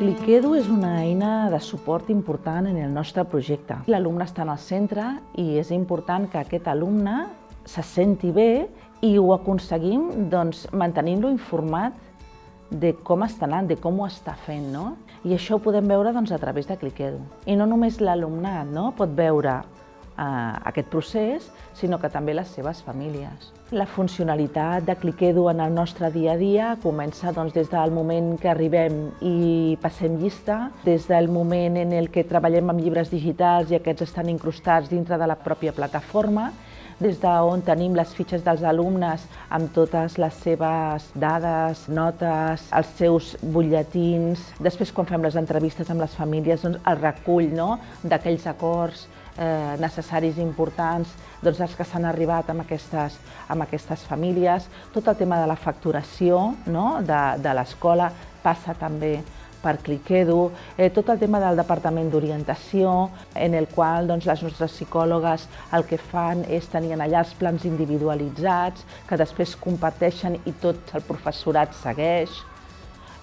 Cliquedu és una eina de suport important en el nostre projecte. L'alumne està en el centre i és important que aquest alumne se senti bé i ho aconseguim mantenint-lo informat de com està anant, de com ho està fent. I això ho podem veure a través de Cliquedu. I no només l'alumnat pot veure aquest procés, sinó que també les seves famílies. La funcionalitat de Cliquedu en el nostre dia a dia comença des del moment que arribem i passem llista, des del moment en el que treballem amb llibres digitals i aquests estan incrustats dintre de la pròpia plataforma, des d'on tenim les fitxes dels alumnes amb totes les seves dades, notes, els seus butlletins. Després, quan fem les entrevistes amb les famílies, el recull d'aquells acords necessaris i importants, els que s'han arribat amb aquestes famílies. Tot el tema de la facturació de l'escola passa també per Cliquedu, tot el tema del departament d'orientació, en el qual les nostres psicòlogues el que fan és tenir allà els plans individualitzats, que després comparteixen i tot el professorat segueix,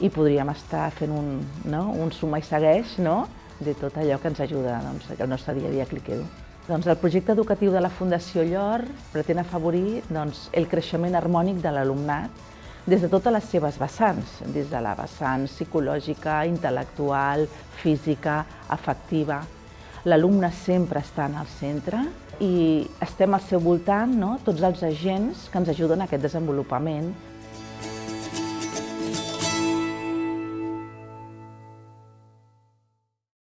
i podríem estar fent un suma i segueix de tot allò que ens ajuda el nostre dia a dia a Cliquedu. El projecte educatiu de la Fundació Llor pretén afavorir el creixement harmònic de l'alumnat des de totes les seves vessants, des de la vessant psicològica, intel·lectual, física, afectiva. L'alumne sempre està en el centre i estem al seu voltant tots els agents que ens ajuden a aquest desenvolupament.